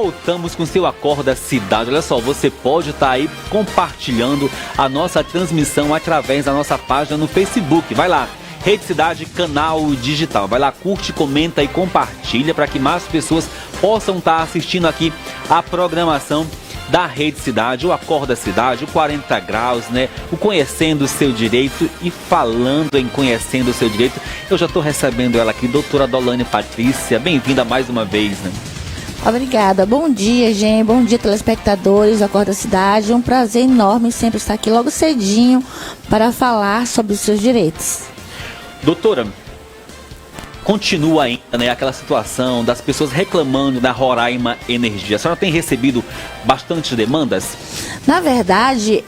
Voltamos com seu Acorda Cidade. Olha só, você pode estar aí compartilhando a nossa transmissão através da nossa página no Facebook. Vai lá, Rede Cidade Canal Digital. Vai lá, curte, comenta e compartilha para que mais pessoas possam estar assistindo aqui a programação da Rede Cidade, o Acorda Cidade, o 40 Graus, né? O Conhecendo o Seu Direito. E falando em Conhecendo o Seu Direito, eu já estou recebendo ela aqui, doutora Dolane Patrícia. Bem-vinda mais uma vez, né? Obrigada. Bom dia, gente. Bom dia, telespectadores do Acorda Cidade. Um prazer enorme sempre estar aqui logo cedinho para falar sobre os seus direitos. Doutora, continua ainda, né, aquela situação das pessoas reclamando da Roraima Energia. A senhora tem recebido bastante demandas? Na verdade,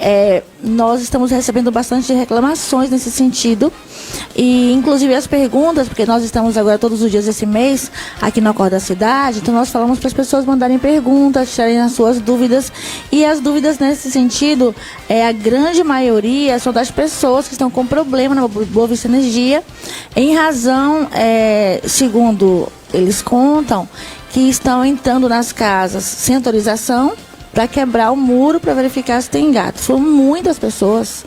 nós estamos recebendo bastante reclamações nesse sentido. E inclusive as perguntas, porque nós estamos agora todos os dias desse mês aqui no Acorda Cidade, então nós falamos para as pessoas mandarem perguntas, tirarem as suas dúvidas. E as dúvidas nesse sentido, a grande maioria são das pessoas que estão com problema na Boa Vista Energia, em razão, segundo eles contam, que estão entrando nas casas sem autorização para quebrar o muro para verificar se tem gato. Foram muitas pessoas.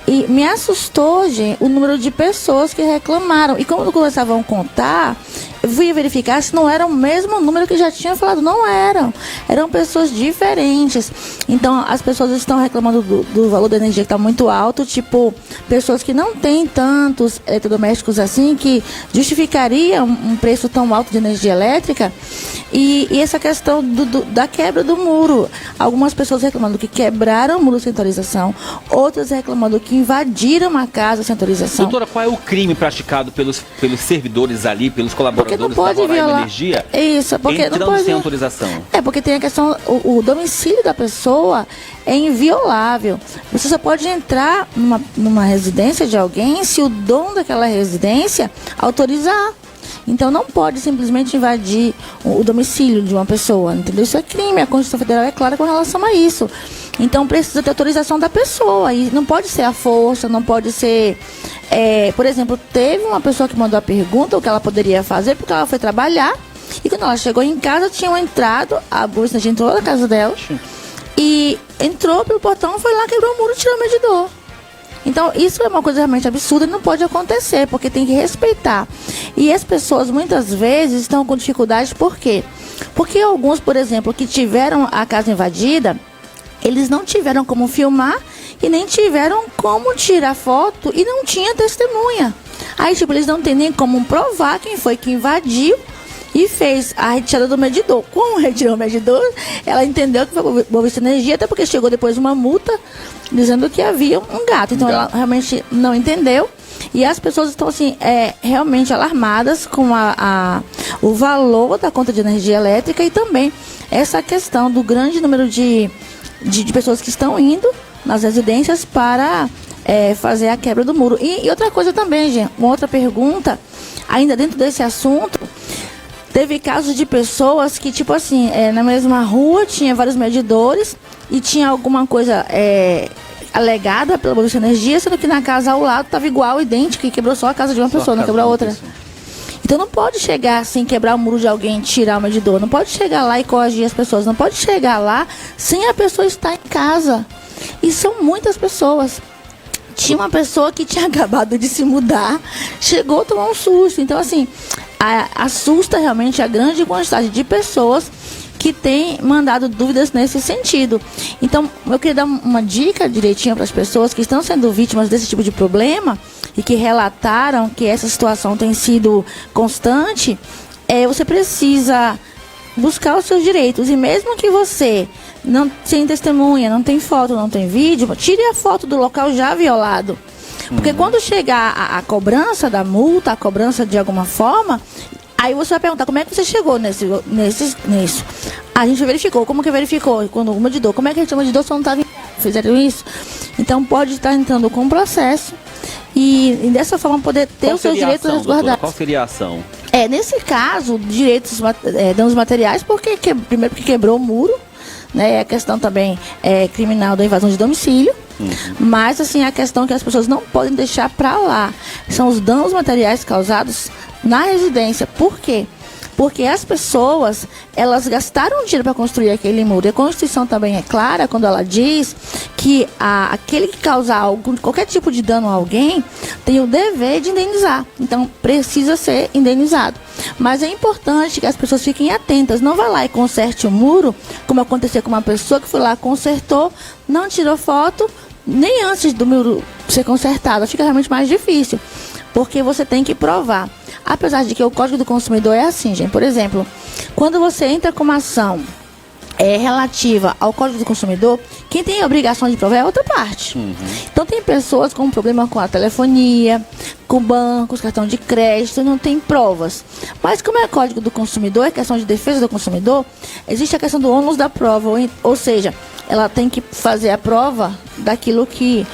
E me assustou, gente, o número de pessoas que reclamaram. E quando começavam a contar, eu fui verificar se não era o mesmo número que já tinha falado. Não eram. Eram pessoas diferentes. Então, as pessoas estão reclamando do valor da energia que está muito alto. Tipo, pessoas que não têm tantos eletrodomésticos assim, que justificaria um preço tão alto de energia elétrica. E essa questão da quebra do muro. Algumas pessoas reclamando que quebraram o muro sem autorização. Outras reclamando que invadiram a casa sem autorização. Doutora, qual é o crime praticado pelos servidores ali, pelos colaboradores da Roraima Energia? Isso, porque entrando não pode sem autorização. Porque tem a questão, o domicílio da pessoa é inviolável. Você só pode entrar numa residência de alguém se o dono daquela residência autorizar. Então não pode simplesmente invadir o domicílio de uma pessoa, entendeu? Isso é crime, a Constituição Federal é clara com relação a isso. Então precisa ter autorização da pessoa, e não pode ser à força, não pode ser... por exemplo, teve uma pessoa que mandou a pergunta o que ela poderia fazer, porque ela foi trabalhar, e quando ela chegou em casa, tinham entrado, a bolsa entrou na casa dela, e entrou pelo portão, foi lá, quebrou o muro e tirou o medidor. Então, isso é uma coisa realmente absurda e não pode acontecer, porque tem que respeitar. E as pessoas, muitas vezes, estão com dificuldade, por quê? Porque alguns, por exemplo, que tiveram a casa invadida, eles não tiveram como filmar e nem tiveram como tirar foto e não tinha testemunha. Aí, tipo, eles não têm nem como provar quem foi que invadiu e fez a retirada do medidor. Como retirou o medidor, ela entendeu que foi Boa Vista Energia, até porque chegou depois uma multa dizendo que havia um gato. Então ela realmente não entendeu. E as pessoas estão assim, realmente alarmadas com o valor da conta de energia elétrica e também essa questão do grande número de pessoas que estão indo nas residências para fazer a quebra do muro. E outra coisa também, gente, uma outra pergunta, ainda dentro desse assunto. Teve casos de pessoas que, tipo assim, na mesma rua tinha vários medidores e tinha alguma coisa alegada pela Boa Vista Energia, sendo que na casa ao lado estava igual, idêntico, e quebrou só a casa de uma pessoa, não quebrou a outra. Então não pode chegar assim, quebrar o muro de alguém, tirar o medidor. Não pode chegar lá e coagir as pessoas. Não pode chegar lá sem a pessoa estar em casa. E são muitas pessoas. Tinha uma pessoa que tinha acabado de se mudar, chegou a tomar um susto. Então, assim, assusta realmente a grande quantidade de pessoas que têm mandado dúvidas nesse sentido. Então, eu queria dar uma dica direitinho para as pessoas que estão sendo vítimas desse tipo de problema e que relataram que essa situação tem sido constante. Você precisa buscar os seus direitos. E mesmo que você não tem testemunha, não tem foto, não tem vídeo, tire a foto do local já violado. Porque quando chegar a cobrança da multa, a cobrança de alguma forma, aí você vai perguntar como é que você chegou nisso. A gente verificou. Como que verificou? Quando o medidor, como é que o medidor só não estava em casa? Fizeram isso? Então pode estar entrando com um processo e dessa forma poder ter os seus direitos resguardados. Qual seria a ação? Nesse caso, direitos, danos materiais, primeiro porque quebrou o muro, né? A questão também criminal da invasão de domicílio. Mas assim, a questão que as pessoas não podem deixar para lá são os danos materiais causados na residência. Por quê? Porque as pessoas, elas gastaram dinheiro para construir aquele muro. E a Constituição também é clara quando ela diz que aquele que causar qualquer tipo de dano a alguém tem o dever de indenizar. Então, precisa ser indenizado. Mas é importante que as pessoas fiquem atentas. Não vá lá e conserte o muro, como aconteceu com uma pessoa que foi lá, consertou, não tirou foto, nem antes do muro ser consertado. Fica realmente mais difícil, porque você tem que provar. Apesar de que o Código do Consumidor é assim, gente. Por exemplo, quando você entra com uma ação relativa ao Código do Consumidor, quem tem a obrigação de provar é outra parte. Então tem pessoas com problema com a telefonia, com bancos, cartão de crédito, não tem provas. Mas como é Código do Consumidor, é questão de defesa do consumidor, existe a questão do ônus da prova, ou seja, ela tem que fazer a prova daquilo que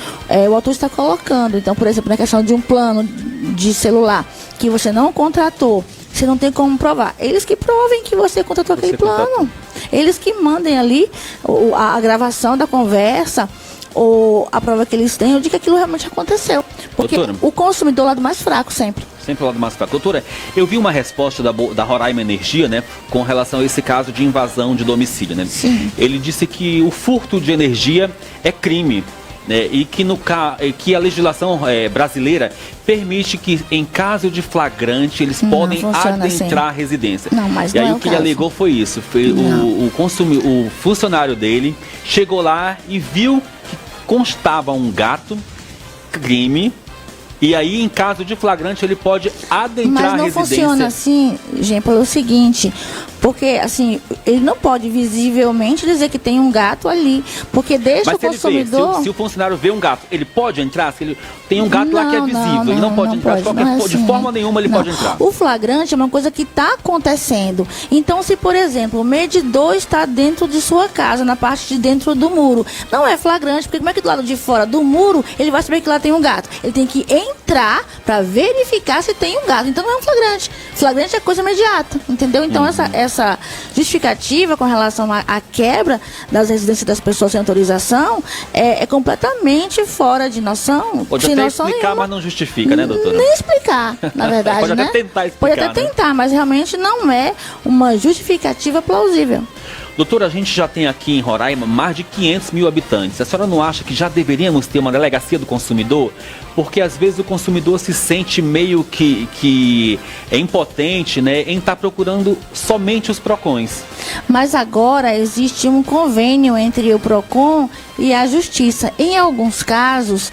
o autor está colocando. Então, por exemplo, na questão de um plano de celular que você não contratou, você não tem como provar. Eles que provem que você contratou aquele plano. Eles que mandem ali a gravação da conversa ou a prova que eles têm de que aquilo realmente aconteceu. Porque doutora, o consumidor é o lado mais fraco sempre. Sempre o lado mais fraco. Doutora, eu vi uma resposta da Roraima Energia, né, com relação a esse caso de invasão de domicílio, né? Sim. Ele disse que o furto de energia é crime. Né, e que a legislação brasileira permite que, em caso de flagrante, eles podem adentrar a residência. Não, mas e não aí é o que ele alegou foi isso. Foi o funcionário dele chegou lá e viu que constava um gato, crime. E aí, em caso de flagrante, ele pode adentrar a residência. Mas não funciona assim, gente, pelo seguinte, porque, assim, ele não pode visivelmente dizer que tem um gato ali, porque deixa o consumidor... Se o funcionário vê um gato, ele pode entrar? Se ele tem um gato lá que é visível, ele não pode entrar de forma nenhuma, ele pode entrar. O flagrante é uma coisa que está acontecendo. Então, se, por exemplo, o medidor está dentro de sua casa, na parte de dentro do muro, não é flagrante, porque como é que do lado de fora do muro, ele vai saber que lá tem um gato? Ele tem que entrar para verificar se tem um gato. Então, não é um flagrante. Flagrante é coisa imediata, entendeu? Então, essa justificativa com relação à quebra das residências das pessoas sem autorização é completamente fora de noção. Pode até explicar, mas não justifica, né, doutora? Nem explicar, na verdade, Pode né? até tentar explicar. Pode até tentar, mas realmente não é uma justificativa plausível. Doutora, a gente já tem aqui em Roraima mais de 500 mil habitantes. A senhora não acha que já deveríamos ter uma delegacia do consumidor? Porque às vezes o consumidor se sente meio que impotente, né, em estar procurando somente os PROCONs. Mas agora existe um convênio entre o PROCON e a Justiça. Em alguns casos,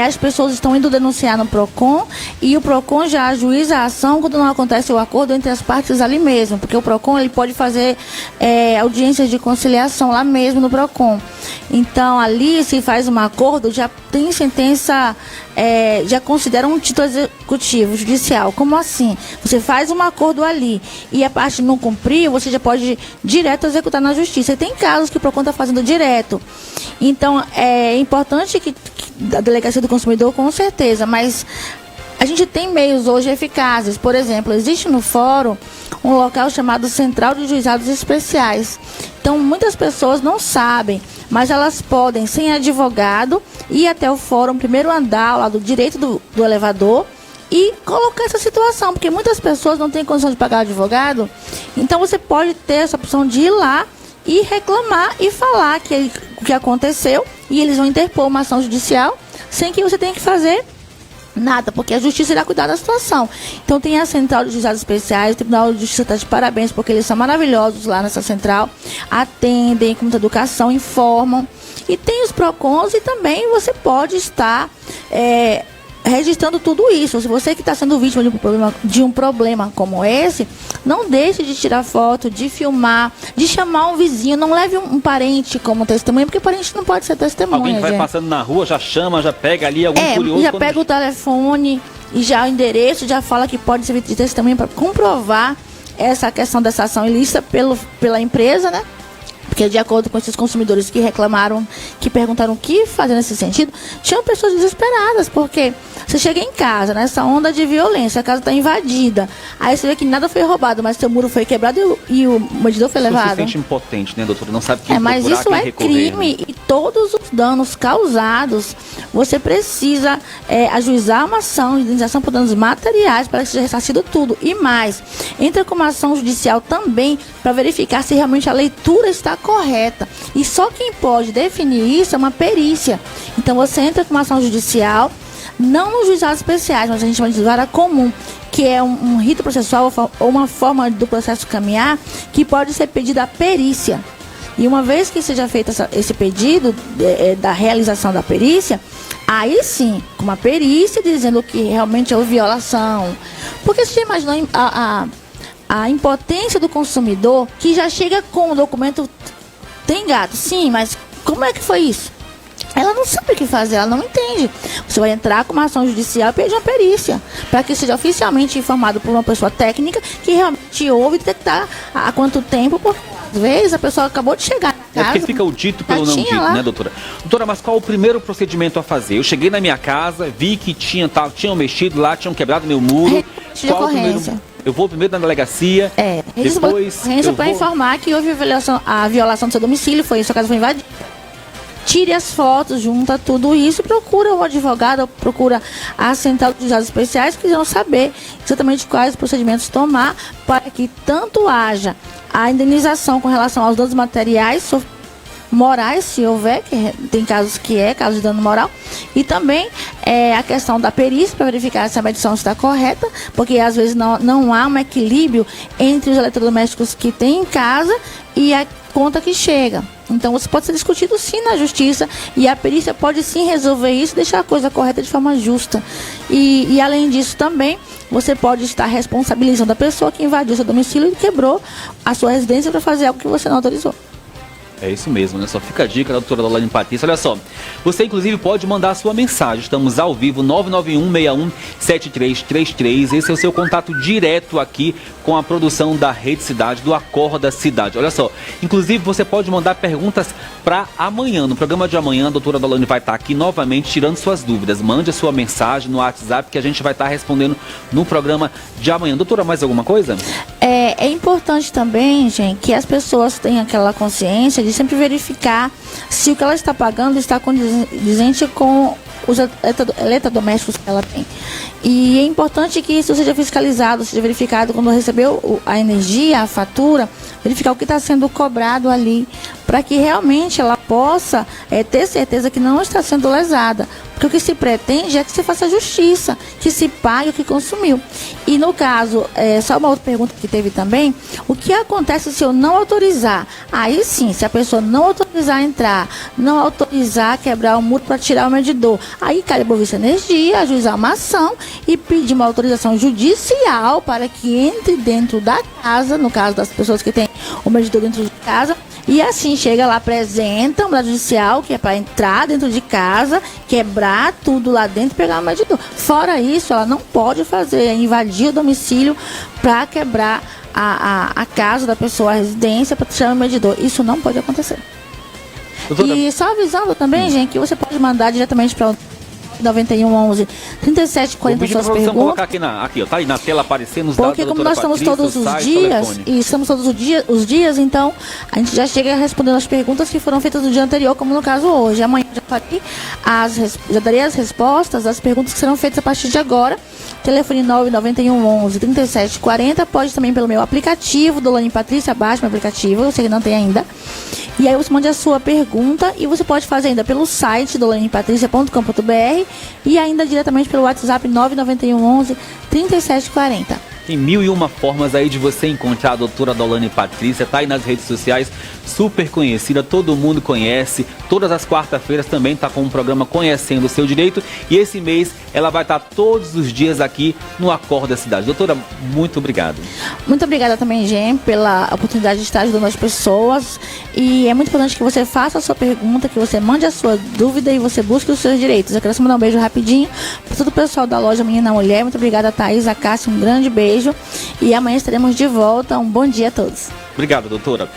as pessoas estão indo denunciar no PROCON e o PROCON já ajuiza a ação quando não acontece o acordo entre as partes ali mesmo. Porque o PROCON ele pode fazer audiências de conciliação lá mesmo no PROCON. Então, ali, se faz um acordo, já tem sentença, já considera um título executivo, judicial. Como assim? Você faz um acordo ali e a parte não cumpriu, você já pode direto executar na justiça. E tem casos que o PROCON está fazendo direto. Então, é importante que a delegacia do consumidor, com certeza, mas a gente tem meios hoje eficazes. Por exemplo, existe no fórum um local chamado Central de Juizados Especiais. Então, muitas pessoas não sabem, mas elas podem, sem advogado, ir até o fórum, primeiro andar, ao lado direito do elevador, e colocar essa situação, porque muitas pessoas não têm condição de pagar advogado. Então, você pode ter essa opção de ir lá e reclamar e falar o que aconteceu, e eles vão interpor uma ação judicial sem que você tenha que fazer nada, porque a justiça irá cuidar da situação. Então tem a Central de Juizados Especiais, o Tribunal de Justiça está de parabéns, porque eles são maravilhosos lá nessa central, atendem com muita educação, informam. E tem os PROCONs e também você pode estar registrando tudo isso. Se você que está sendo vítima de um problema como esse, não deixe de tirar foto, de filmar, de chamar um vizinho. Não leve um parente como testemunha, porque parente não pode ser testemunha. Alguém que vai passando na rua, já chama, já pega ali algum curioso. Já pega o telefone e já o endereço, já fala que pode servir de testemunha para comprovar essa questão dessa ação ilícita pela empresa, né? Porque, de acordo com esses consumidores que reclamaram, que perguntaram o que fazer nesse sentido, tinham pessoas desesperadas, porque Você chega em casa, nessa onda de violência, a casa está invadida, aí você vê que nada foi roubado, mas seu muro foi quebrado e o medidor foi levado. Você se sente impotente, né, doutora? Não sabe quem mas procurar, isso quem é recorrer, crime, né? e todos os danos causados, você precisa ajuizar uma ação de indenização por danos materiais para que seja ressarcido tudo. E mais, entra com uma ação judicial também para verificar se realmente a leitura está correta. E só quem pode definir isso é uma perícia. Então você entra com uma ação judicial, não nos juizados especiais, mas a gente chama de vara comum, que é um rito processual ou uma forma do processo caminhar, que pode ser pedida a perícia. E uma vez que seja feito esse pedido da realização da perícia, aí sim, com uma perícia dizendo que realmente houve violação. Porque você já imaginou a impotência do consumidor, que já chega com o documento, tem gato, sim, mas como é que foi isso? Ela não sabe o que fazer, ela não entende. Você vai entrar com uma ação judicial e pedir uma perícia, para que seja oficialmente informado por uma pessoa técnica que realmente ouve detectar há quanto tempo, porque às vezes a pessoa acabou de chegar na casa. É porque fica o dito pelo não dito, né, doutora? Doutora, mas qual o primeiro procedimento a fazer? Eu cheguei na minha casa, vi que tinham mexido lá, tinham quebrado meu muro. De ocorrência. Eu vou primeiro na delegacia, depois para informar que houve a violação do seu domicílio, sua casa foi invadida. Tire as fotos, junta tudo isso e procura um advogado, procura a central dos juizados especiais, que vão saber exatamente quais procedimentos tomar para que tanto haja a indenização com relação aos danos materiais, morais, se houver, que tem casos casos de dano moral, e também a questão da perícia para verificar se a medição está correta, porque às vezes não há um equilíbrio entre os eletrodomésticos que tem em casa e a conta que chega. Então, isso pode ser discutido sim na justiça, e a perícia pode sim resolver isso, deixar a coisa correta de forma justa. E além disso também, você pode estar responsabilizando a pessoa que invadiu seu domicílio e quebrou a sua residência para fazer algo que você não autorizou. É isso mesmo, né? Só fica a dica da doutora Dolane Patrícia. Olha só, você inclusive pode mandar a sua mensagem. Estamos ao vivo, 991-61-7333. Esse é o seu contato direto aqui com a produção da Rede Cidade, do Acorda Cidade. Olha só, inclusive você pode mandar perguntas para amanhã. No programa de amanhã, a doutora Dolane vai estar aqui novamente tirando suas dúvidas. Mande a sua mensagem no WhatsApp que a gente vai estar respondendo no programa de amanhã. Doutora, mais alguma coisa? É importante também, gente, que as pessoas tenham aquela consciência de sempre verificar se o que ela está pagando está condizente com os eletrodomésticos que ela tem. E é importante que isso seja fiscalizado, seja verificado quando recebeu a energia, a fatura, verificar o que está sendo cobrado ali, para que realmente ela possa ter certeza que não está sendo lesada. Porque o que se pretende é que se faça justiça, que se pague o que consumiu. E no caso, só uma outra pergunta que teve também, o que acontece se eu não autorizar? Aí sim, se a pessoa não autorizar a entrar, não autorizar a quebrar o muro para tirar o medidor, aí cabe a Bovista Energia ajuizar uma ação e pedir uma autorização judicial para que entre dentro da casa, no caso das pessoas que têm o medidor dentro de casa, e assim chega lá, apresenta uma judicial que é para entrar dentro de casa, quebrar tudo lá dentro e pegar o medidor. Fora isso, ela não pode fazer, invadir o domicílio para quebrar a casa da pessoa, a residência, para tirar o medidor. Isso não pode acontecer. Doutora... E só avisando também, gente, que você pode mandar diretamente para o 9111 3740 suas perguntas. Colocar aqui, ó, tá aí na tela aparecendo os dados da Porque como nós estamos todos os dias, e estamos todos os dias, então a gente já chega respondendo as perguntas que foram feitas no dia anterior, como no caso hoje. Amanhã já darei as respostas das perguntas que serão feitas a partir de agora. Telefone 99111 3740, pode também pelo meu aplicativo, Dolane Patrícia, baixe meu aplicativo, você que não tem ainda. E aí você manda a sua pergunta e você pode fazer ainda pelo site dolanepatricia.com.br e ainda diretamente pelo WhatsApp 99111 3740. Tem 1001 formas aí de você encontrar a doutora Dolane Patrícia, tá aí nas redes sociais, super conhecida, todo mundo conhece. Todas as quarta-feiras também tá com um programa Conhecendo o Seu Direito, e esse mês ela vai estar todos os dias aqui no Acorda Cidade. Doutora, muito obrigado. Muito obrigada também, Gem, pela oportunidade de estar ajudando as pessoas, e é muito importante que você faça a sua pergunta, que você mande a sua dúvida e você busque os seus direitos. Eu quero só mandar um beijo rapidinho para todo o pessoal da loja Menina Mulher. Muito obrigada, Thaís, a Cássia, um grande beijo. E amanhã estaremos de volta. Um bom dia a todos. Obrigado, doutora.